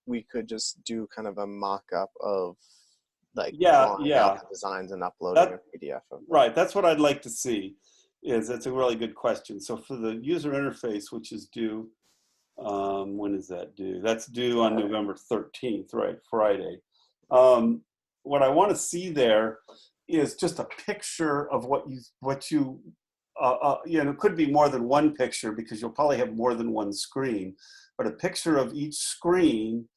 Speaker 3: we could just do kind of a mock-up of
Speaker 1: drawing
Speaker 3: out the designs and uploading a PDF of them?
Speaker 1: Right, that's what I'd like to see. That's a really good question. So for the user interface, which is due When is that due? That's due on November 13th, right? Friday. What I want to see there is just a picture of what you it could be more than one picture because you'll probably have more than one screen, but a picture of each screen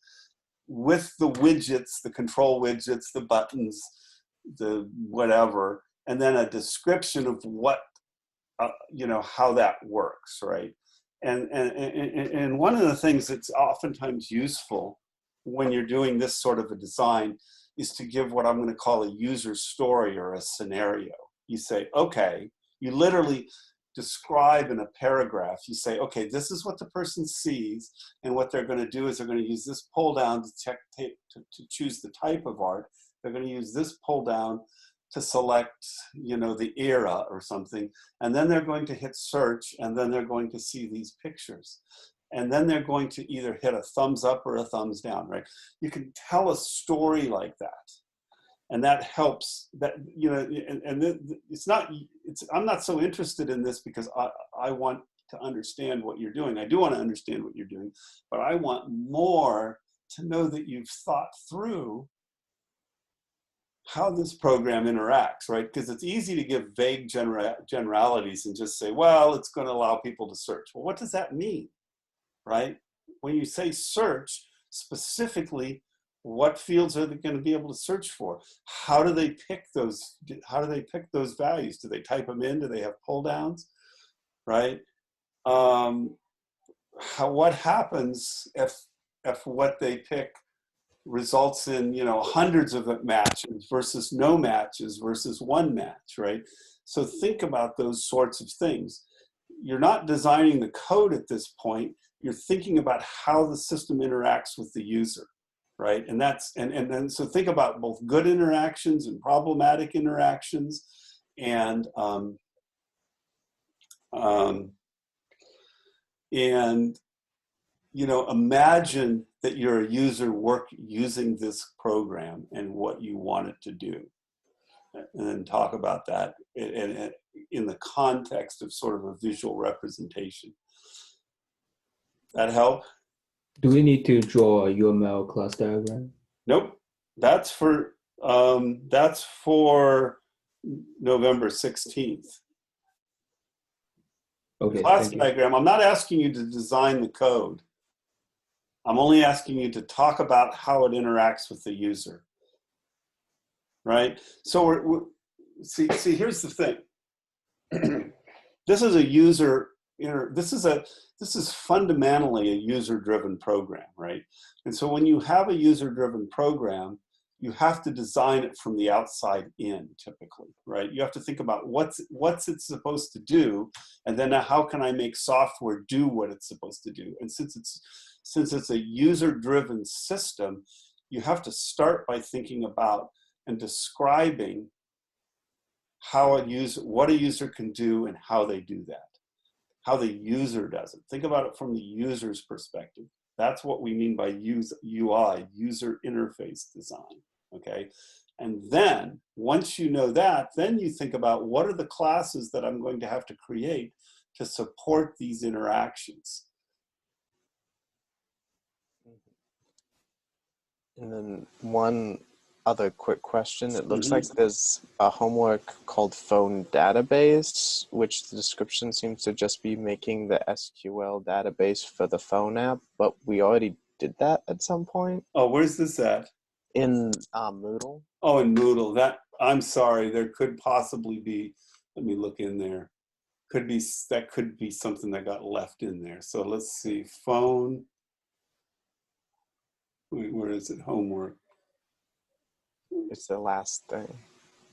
Speaker 1: with the widgets, the control widgets, the buttons, the whatever, and then a description of what, how that works, right? And one of the things that's oftentimes useful when you're doing this sort of a design is to give what I'm going to call a user story or a scenario. You say, okay, you literally describe in a paragraph, you say, okay, this is what the person sees, and what they're going to do is they're going to use this pull down to choose the type of art. They're going to use this pull down to select, the era or something, and then they're going to hit search, and then they're going to see these pictures. And then they're going to either hit a thumbs up or a thumbs down, right? You can tell a story like that. And that helps that, I'm not so interested in this because I want to understand what you're doing. I do want to understand what you're doing, but I want more to know that you've thought through how this program interacts, right? Because it's easy to give vague generalities and just say, well, it's going to allow people to search. Well, what does that mean, right? When you say search, specifically, what fields are they going to be able to search for? How do they pick those? How do they pick those values? Do they type them in? Do they have pull downs, right? What happens if what they pick results in hundreds of matches versus no matches versus one match, right? So think about those sorts of things. You're not designing the code at this point. You're thinking about how the system interacts with the user, right? And that's and so think about both good interactions and problematic interactions, and imagine that you're a user using this program and what you want it to do, and then talk about that in the context of sort of a visual representation. That help?
Speaker 5: Do we need to draw a UML class diagram?
Speaker 1: Nope. That's for November 16th.
Speaker 5: Okay,
Speaker 1: Class
Speaker 5: thank you.
Speaker 1: diagram. I'm not asking you to design the code. I'm only asking you to talk about how it interacts with the user, right? So see, here's the thing. This is a user. This is fundamentally a user-driven program, right? And so when you have a user-driven program, you have to design it from the outside in, typically, right? You have to think about what's it supposed to do, and then how can I make software do what it's supposed to do? And since it's a user-driven system, you have to start by thinking about and describing what a user can do and how they do that. How the user does it. Think about it from the user's perspective. That's what we mean by UI, user interface design, okay? And then, once you know that, then you think about what are the classes that I'm going to have to create to support these interactions.
Speaker 3: And then one other quick question. It looks like there's a homework called Phone Database, which the description seems to just be making the SQL database for the phone app, but we already did that at some point.
Speaker 1: Oh, where's this at?
Speaker 3: In Moodle.
Speaker 1: Oh, in Moodle. I'm sorry, there could possibly be, let me look in there. That could be something that got left in there. So let's see, phone. Wait, where is it? Homework.
Speaker 3: It's the last thing.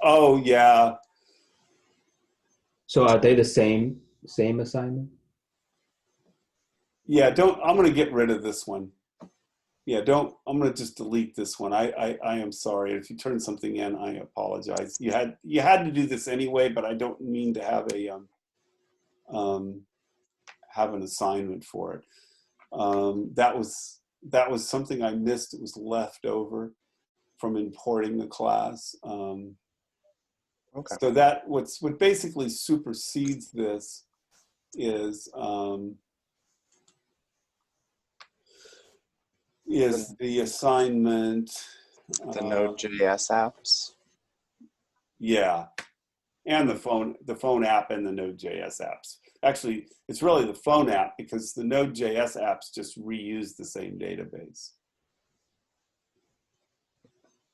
Speaker 1: Oh, yeah.
Speaker 5: So are they the same assignment?
Speaker 1: Yeah, I'm going to get rid of this one. Yeah, I'm going to just delete this one. I am sorry. If you turn something in, I apologize. You had to do this anyway, but I don't mean to have an assignment for it. That was something I missed. It was left over from importing the class.
Speaker 3: Okay.
Speaker 1: So what basically supersedes this is is the assignment.
Speaker 3: The Node.js apps.
Speaker 1: Yeah, and the phone app and the Node.js apps. Actually, it's really the phone app because the Node.js apps just reuse the same database.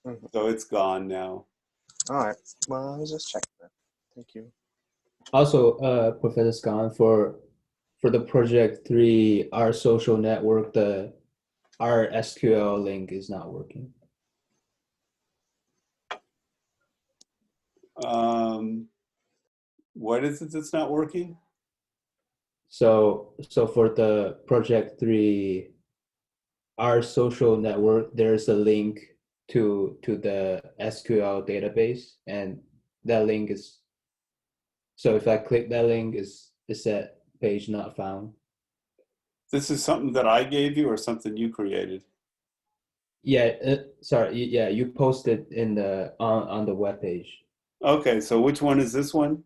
Speaker 3: Mhm.
Speaker 1: So it's gone now.
Speaker 3: All right. Well, I was just checking that. Thank you.
Speaker 5: Also, Professor Scott, for the project 3, our social network, our SQL link is not working.
Speaker 1: What is it that's not working?
Speaker 5: So for the project 3, our social network, there's a link to the SQL database, and that link is, so if I click that link, it said page not found.
Speaker 1: This is something that I gave you or something you created?
Speaker 5: Yeah, sorry, yeah, you posted in the on the web page.
Speaker 1: Okay, so which one is this one?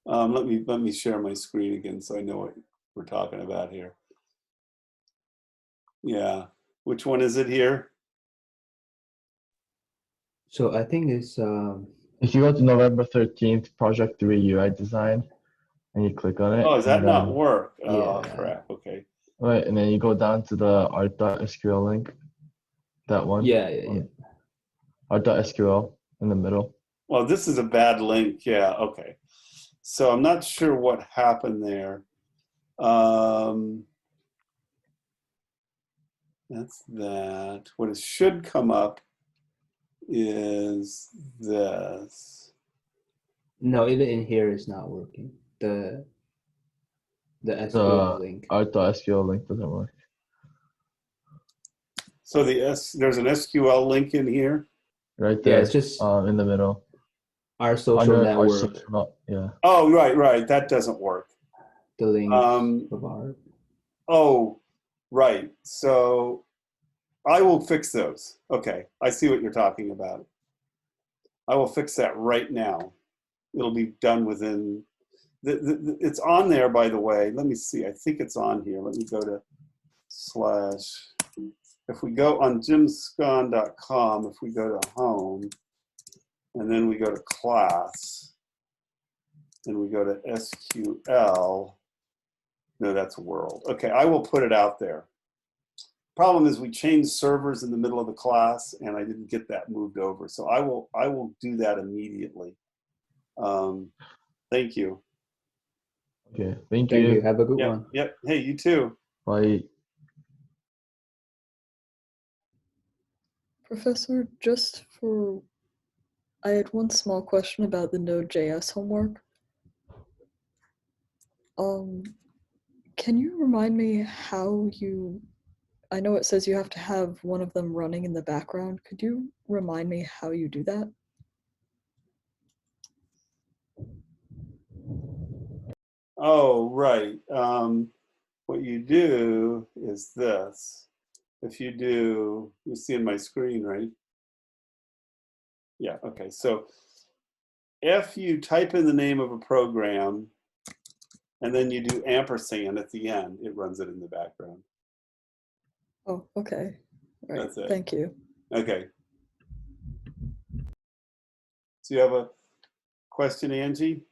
Speaker 1: Let me share my screen again so I know what we're talking about here. Yeah, which one is it here?
Speaker 5: So I think it's
Speaker 4: If you go to November 13th, project 3 UI design, and you click on it.
Speaker 1: Oh, does that
Speaker 4: and
Speaker 1: not
Speaker 4: then-
Speaker 1: work? Oh,
Speaker 5: Yeah.
Speaker 1: crap. Okay.
Speaker 4: Right, and then you go down to the art.sql link. That one.
Speaker 5: yeah.
Speaker 4: Art.sql in the middle.
Speaker 1: Well, this is a bad link. Yeah. Okay. So I'm not sure what happened there. That's that. What it should come up is this.
Speaker 5: No, even in here it's not working. The SQL link.
Speaker 4: Art.sql link doesn't work.
Speaker 1: So there's an SQL link in here.
Speaker 4: Right
Speaker 5: Yeah,
Speaker 4: there.
Speaker 5: it's just
Speaker 4: in the middle.
Speaker 5: our social
Speaker 4: Under our
Speaker 5: network.
Speaker 4: yeah.
Speaker 1: Oh, right. That doesn't work.
Speaker 5: The links of our.
Speaker 1: Oh, right. So I will fix those. Okay, I see what you're talking about. I will fix that right now. It'll be done within. It's on there, by the way. Let me see. I think it's on here. Let me go to /. If we go on jimscon.com, if we go to home, and then we go to class, and we go to SQL. No, that's world. Okay, I will put it out there. Problem is we changed servers in the middle of the class and I didn't get that moved over. So I will do that immediately. Thank you.
Speaker 4: Okay, thank
Speaker 5: Thank
Speaker 4: you.
Speaker 5: you. Have a good
Speaker 1: Yep,
Speaker 5: one.
Speaker 1: yep. Hey, you too.
Speaker 4: Bye.
Speaker 6: Professor, I had one small question about the Node.js homework. Can you remind me how I know it says you have to have one of them running in the background. Could you remind me how you do that?
Speaker 1: Oh, right. What you do is this. If you do, you see in my screen, right? Yeah, okay. So if you type in the name of a program and then you do ampersand at the end, it runs it in the background.
Speaker 6: Oh, okay. All right.
Speaker 1: That's it.
Speaker 6: Thank you.
Speaker 1: Okay. So you have a question, Angie?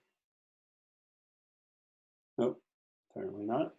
Speaker 1: Nope, apparently not.